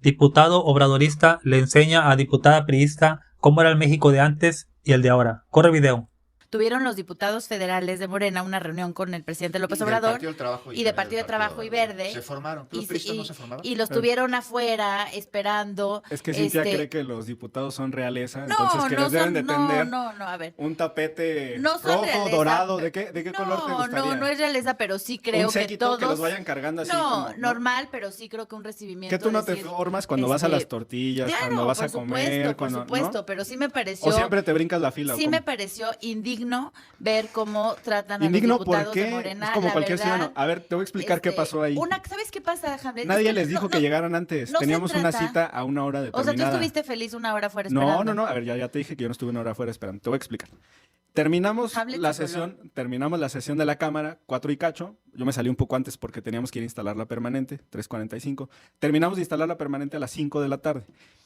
Diputado obradorista le enseña a diputada priista cómo era el México de antes y el de ahora. Corre video. Tuvieron los diputados federales de Morena una reunión con el presidente López Obrador y de Partido del Trabajo y Verde. Se formaron. ¿Los priistas no se formaron? Y los tuvieron afuera esperando. Es que Cintia cree que los diputados son realeza, No, entonces que no les deben son- de no, tender no, a ver. un tapete No son rojo, realeza. dorado. ¿De qué color te gustaría? No es realeza, pero sí creo un que séquito todos. que los vayan cargando así. No, como, normal, pero sí creo que un recibimiento. Que tú no te decir, formas cuando vas a las tortillas, claro, cuando vas por a comer, supuesto, cuando, por supuesto, ¿no? pero sí me pareció. O siempre te brincas la fila. Sí me pareció indigno ver cómo tratan a los Indigno diputados porque de Morena. es como la cualquier verdad, ciudadano. A ver, te voy a explicar qué pasó ahí. ¿Sabes qué pasa, Hamlet? Nadie Es que les dijo que llegaran antes. no se Teníamos una trata- cita a una hora O sea, determinada. tú estuviste feliz una hora fuera esperando. No. A ver, ya te dije que yo no estuve una hora afuera esperando. Te voy a explicar. Terminamos Hamlet la se sesión de la Cámara, 4 y cacho. Yo me salí un poco antes porque teníamos que ir a instalar la permanente, 3:45. Terminamos de instalar la permanente a las 5 de la tarde.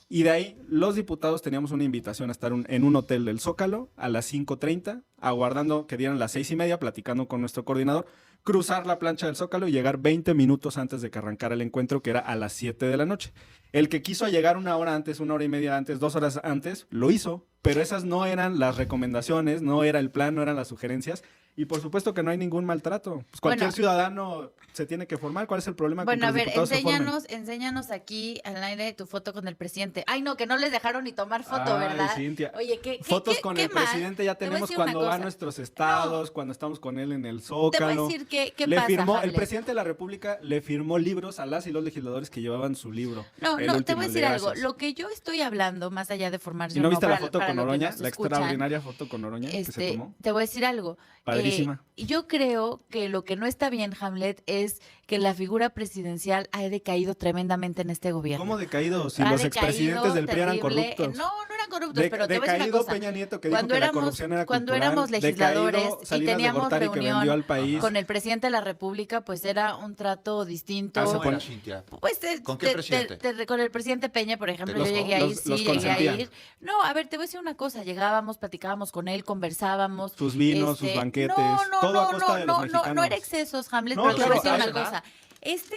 Y de ahí, los diputados teníamos una invitación a estar en un hotel del Zócalo a las 5:30, aguardando que dieran las 6:30, platicando con nuestro coordinador, cruzar la plancha del Zócalo y llegar 20 minutos antes de que arrancara el encuentro, que era a las 7 de la noche. El que quiso llegar una hora antes, una hora y media antes, 2 horas antes, lo hizo, pero esas no eran las recomendaciones, no era el plan, no eran las sugerencias. Y por supuesto que no hay ningún maltrato. Pues cualquier ciudadano se tiene que formar. ¿Cuál es el problema con que a los ver, diputados se formen? enséñanos aquí al aire tu foto con el presidente. Ay, no, que no les dejaron ni tomar foto, Ay, ¿verdad? Cintia. Oye, ¿qué Fotos qué- con qué el mal? presidente ya Te voy a tenemos decir una cuando va a cosa. nuestros estados, cuando estamos con él en el Zócalo. Te voy a decir qué Le pasa, firmó, el Hamlet. presidente de la República le firmó libros a las y los legisladores que llevaban su libro. No, el te último, voy a el de decir algo. gracias. Lo que yo estoy hablando, más allá de formarse ¿Y no o viste la para- foto para con lo que Oroña? nos La escuchan, extraordinaria foto con Oroña que se tomó. Te voy a decir algo. Padrísima. Yo creo que lo que no está bien, Hamlet, es que la figura presidencial ha decaído tremendamente en este gobierno. ¿Cómo decaído? Si Ha los decaído expresidentes del PRI eran terrible. corruptos. No eran corruptos, pero te voy a decir una Decaído cosa. Peña Nieto, que dijo que la corrupción era cuando cultural. éramos legisladores Decaído y Salinas de teníamos Gortari, que vendió reunión al país. con el presidente de la República, pues era un trato distinto. Ah, se ¿Cómo pone- era, Cintia? Pues ¿Con qué presidente? con el presidente Peña, por ejemplo, Los- yo llegué a ir, los sí, llegué a consentía. ir. No, a ver, te voy a decir una cosa, llegábamos, platicábamos con él, conversábamos. Sus vinos, sus banquetes, todo a costa de los mexicanos. No era excesos, Hamlet, No, pero te voy a claro, decir una ¿verdad? cosa. Este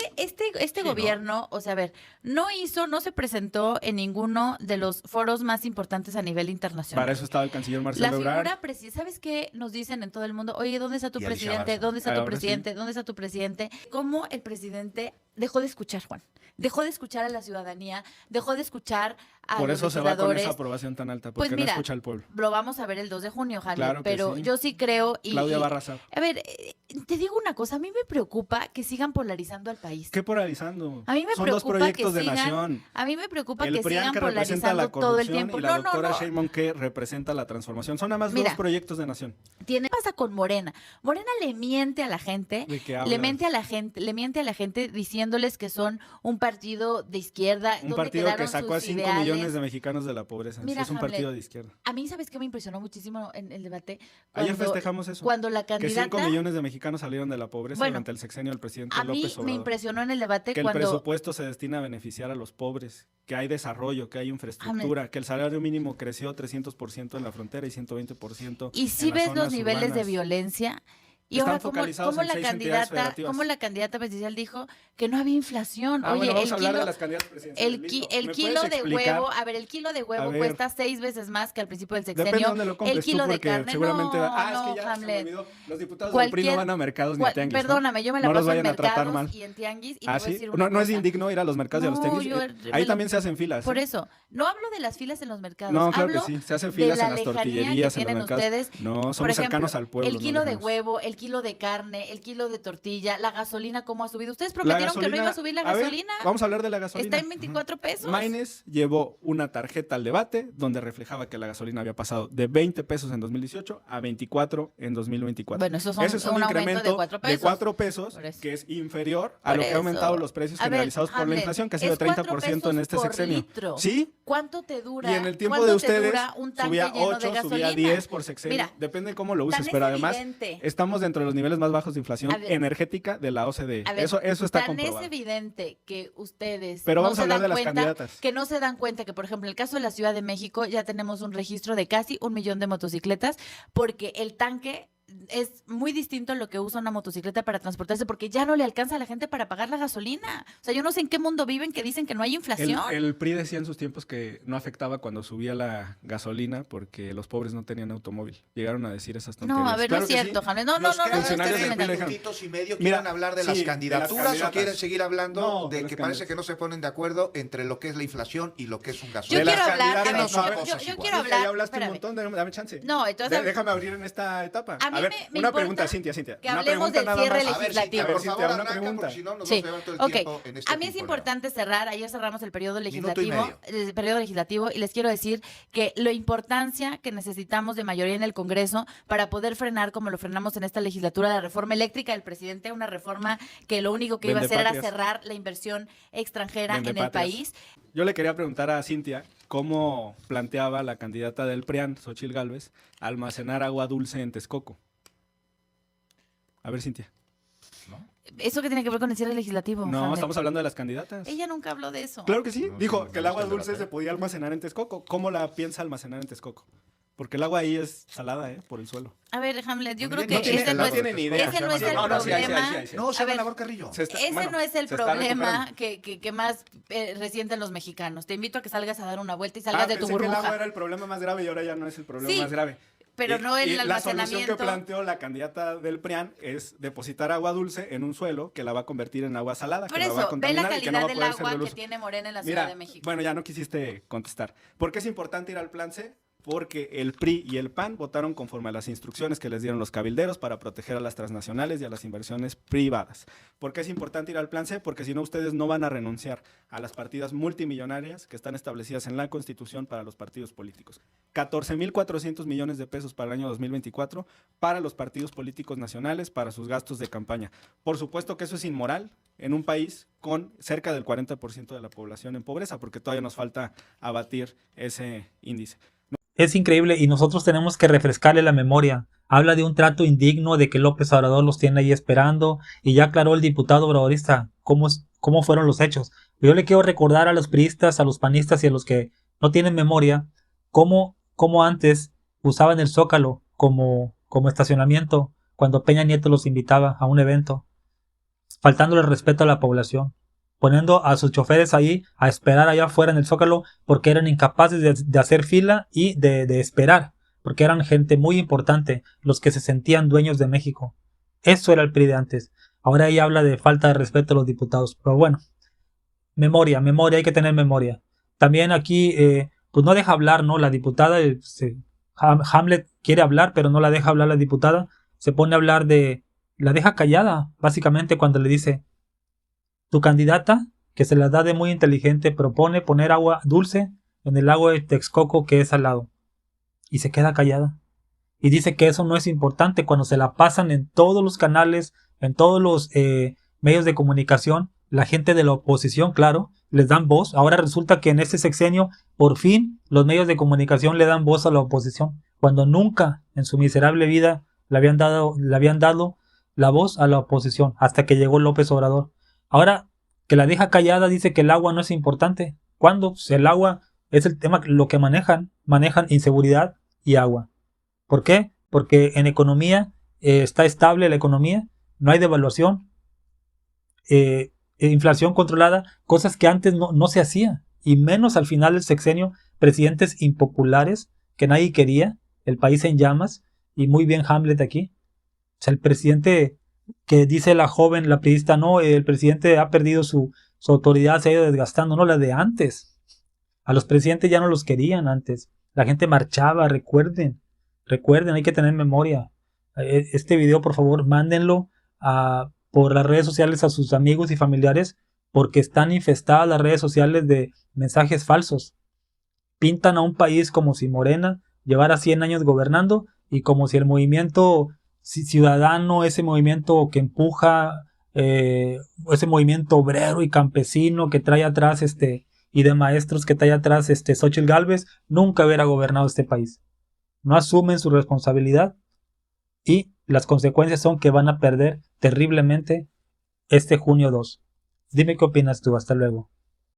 Sí, gobierno, o sea, a ver, no se presentó en ninguno de los foros más importantes a nivel internacional. Para eso estaba el canciller La Marcelo Ebrard. figura presidente, ¿sabes qué nos dicen en todo el mundo? Oye, ¿dónde está tu Y Alicia presidente? Barza. ¿Dónde está tu Ahora presidente? ¿Dónde está tu presidente? ¿Cómo el presidente dejó de escuchar, Juan? Dejó de escuchar a la ciudadanía, dejó de escuchar a Por los eso se va con legisladores. esa aprobación tan alta, Pues porque mira, no escucha al pueblo. Lo vamos a ver el 2 de junio, Hamlet, Claro que pero sí. yo sí creo Claudia va a arrasar. A ver, te digo una cosa, a mí me preocupa que sigan polarizando al país. ¿Qué polarizando? A mí me Son dos preocupa proyectos que de sigan, nación. a mí me preocupa El que PRIAN sigan que representa polarizando la todo el corrupción tiempo. y la No, doctora no. Sheinbaum que representa la transformación. Son nada más Mira, dos proyectos de nación. ¿Qué pasa con Morena? Morena le miente a la gente, ¿De qué le hablas? miente a la gente diciéndoles que son un partido de izquierda, Un donde partido que quedaron sacó a sus 5 ideales. millones de mexicanos de la pobreza. Mira, es un Hamlet, partido de izquierda. A mí, ¿sabes qué me impresionó muchísimo en el debate? Ayer festejamos eso. Cuando la Que 5 candidata... millones de mexicanos salieron de la pobreza Bueno, durante el sexenio del presidente A mí López me Obrador. impresionó en el debate Que el cuando... presupuesto se destina a beneficiar a los pobres, que hay desarrollo, que hay infraestructura, que el salario mínimo creció 300% en la frontera y 120% Y si en las ves los zonas niveles de urbanas. violencia... Y Están ahora, focalizados en 6 entidades federativas. cómo la candidata presidencial dijo que no había inflación? Ah, Oye, bueno, vamos el a hablar kilo, de las candidatas presidenciales. el Listo. ¿Me kilo puedes de explicar? huevo, a ver, el kilo de A huevo ver. cuesta 6 veces más que al principio del Depende de sexenio. dónde lo compres El kilo tú, de porque carne, seguramente no, es que ya se me Hamlet. olvidó. Los diputados del PRI no van a mercados ni a tianguis, ¿no? Perdóname, yo me la No los paso en vayan a tratar mercados mal. y en tianguis y te ¿Ah, voy a sí? decir una No es cosa. indigno ir a los mercados y a los No, tianguis. yo- Ahí me también lo- se hacen filas. Por ¿eh? eso, no hablo de las filas en los mercados. No, claro que hablo sí. Se hacen de filas la en las lejanía tortillerías, que en los tienen mercados. ustedes. No, Por somos ejemplo, cercanos al pueblo. el no kilo de lejos. huevo, el kilo de carne, el kilo de tortilla, la gasolina, ¿cómo ha subido? Ustedes prometieron que no iba a subir la a ver, gasolina. vamos a hablar de la gasolina. Está en 24 pesos. Maines llevó una tarjeta al debate donde reflejaba que la gasolina había pasado de 20 pesos en 2018 a 24 en 2024. Bueno, eso Ese es un aumento incremento de 4 pesos. de 4 pesos, Por eso. que es inferior a Por lo que ha eso. aumentado los precios A ver, generalizados por la Hamlet, inflación, que ha sido es de 30% en 4 este pesos por sexenio. litro. ¿Sí? ¿Cuánto te dura? Y en el tiempo ¿Cuánto de te ustedes dura un tanque subía lleno de 8, gasolina? subía 10 por sexenio. Mira, Depende de cómo lo uses, tan pero es además evidente. estamos dentro de los niveles más bajos de inflación A ver. energética de la OCDE. A ver, Eso está tan comprobado. es evidente que ustedes Pero no vamos a se hablar dan de las cuenta, candidatas. que no se dan cuenta que, por ejemplo, en el caso de la Ciudad de México ya tenemos un registro de casi 1 millón de motocicletas porque el tanque es muy distinto lo que usa una motocicleta para transportarse, porque ya no le alcanza a la gente para pagar la gasolina. O sea, yo no sé en qué mundo viven que dicen que no hay inflación. El PRI decía en sus tiempos que no afectaba cuando subía la gasolina porque los pobres no tenían automóvil. Llegaron a decir esas tonterías. No, a ver, Claro no es que cierto, sí. James. No, Los que funcionarios del PRI le dijeron, minutitos y medio mira, quieren hablar de sí, las de las candidaturas o candidatas. quieren seguir hablando No, de las que parece candidatas. que no se ponen de acuerdo entre lo que es la inflación y lo que es un Yo gasolina. quiero hablar, candidatas, a ver, no son yo cosas quiero iguales. hablar. Ya hablaste espérame. un montón, dame chance. No, entonces. Déjame abrir en esta etapa. A mí ver, me una importa pregunta, Cintia. que Una hablemos pregunta del nada cierre más. A ver, legislativo. Cintia, por Cintia, favor, una arranca, pregunta. porque si no nos Sí, vamos a llevar todo el ok. tiempo en este A mí es tiempo. importante cerrar, ayer cerramos el periodo Minuto y legislativo, y les quiero decir que la importancia que necesitamos de mayoría en el Congreso para poder frenar, como lo frenamos en esta legislatura, la reforma eléctrica del presidente, una reforma que lo único que iba a hacer era Vendepatrias. cerrar la inversión extranjera en el Vendepatrias. país. Yo le quería preguntar a Cintia cómo planteaba la candidata del PRIAN, Xóchitl Gálvez, almacenar agua dulce en Texcoco. A ver, Cintia. ¿Eso qué tiene que ver con el cierre legislativo? No, Hamlet? estamos hablando de las candidatas. Ella nunca habló de eso. Claro que sí. No, Dijo sí, que el no agua está dulce de la se podía almacenar en Texcoco. ¿Cómo la piensa almacenar en Texcoco? Porque el agua ahí es salada, por el suelo. A ver, Hamlet, yo No creo tiene- que no tiene- ese no no es, tiene ni idea. ese no es el No, no, sí, ahí, problema. No, se A ver, labor Carrillo. Se está- Ese bueno, no es el se está problema recuperando. que más resienten los mexicanos. Te invito a que salgas a dar una vuelta y salgas de tu pensé que el agua burbuja. era el problema más grave y ahora ya no es el problema Sí, más grave. pero no el La solución almacenamiento. que planteó la candidata del PRIAN es depositar agua dulce en un suelo que la va a convertir en agua salada, Por que la va a eso, ve contaminar la y que no calidad va a del poder ser agua del que uso. tiene Morena en la Mira, Ciudad de México. bueno, ya no quisiste contestar. ¿Por qué es importante ir al plan C? Porque el PRI y el PAN votaron conforme a las instrucciones que les dieron los cabilderos para proteger a las transnacionales y a las inversiones privadas. ¿Por qué es importante ir al plan C? Porque si no, ustedes no van a renunciar a las partidas multimillonarias que están establecidas en la Constitución para los partidos políticos. 14,400 millones de pesos para el año 2024 para los partidos políticos nacionales, para sus gastos de campaña. Por supuesto que eso es inmoral en un país con cerca del 40% de la población en pobreza, porque todavía nos falta abatir ese índice. Es increíble y nosotros tenemos que refrescarle la memoria. Habla de un trato indigno, de que López Obrador los tiene ahí esperando, y ya aclaró el diputado obradorista cómo fueron los hechos. Yo le quiero recordar a los priistas, a los panistas y a los que no tienen memoria, cómo antes usaban el Zócalo como estacionamiento cuando Peña Nieto los invitaba a un evento, faltándole respeto a la población, poniendo a sus choferes ahí a esperar allá afuera en el Zócalo porque eran incapaces de hacer fila y de esperar, porque eran gente muy importante, los que se sentían dueños de México. Eso era el PRI de antes. Ahora ella habla de falta de respeto a los diputados, pero bueno, memoria, hay que tener memoria. También aquí, pues no deja hablar, ¿no? La diputada, Hamlet quiere hablar, pero no la deja hablar la diputada, se pone a hablar la deja callada, básicamente cuando le dice, tu candidata, que se la da de muy inteligente, propone poner agua dulce en el lago de Texcoco que es salado. Y se queda callada. Y dice que eso no es importante cuando se la pasan en todos los canales, en todos los medios de comunicación. La gente de la oposición, claro, les dan voz. Ahora resulta que en este sexenio, por fin, los medios de comunicación le dan voz a la oposición, cuando nunca en su miserable vida le habían dado la voz a la oposición, hasta que llegó López Obrador. Ahora que la deja callada, dice que el agua no es importante. ¿Cuándo? Pues el agua es el tema, lo que manejan inseguridad y agua. ¿Por qué? Porque en economía está estable la economía, no hay devaluación, inflación controlada, cosas que antes no se hacía, y menos al final del sexenio, presidentes impopulares que nadie quería, el país en llamas, y muy bien Hamlet aquí. O sea, el presidente que dice la joven, la priista, no, el presidente ha perdido su autoridad, se ha ido desgastando, no, la de antes. A los presidentes ya no los querían antes. La gente marchaba, recuerden, hay que tener memoria. Este video, por favor, mándenlo por las redes sociales a sus amigos y familiares, porque están infestadas las redes sociales de mensajes falsos. Pintan a un país como si Morena llevara 100 años gobernando y como si el movimiento ciudadano, ese movimiento que empuja, ese movimiento obrero y campesino que trae atrás y de maestros que trae atrás Xóchitl Gálvez, nunca hubiera gobernado este país. No asumen su responsabilidad y las consecuencias son que van a perder terriblemente este junio 2. Dime qué opinas tú. Hasta luego.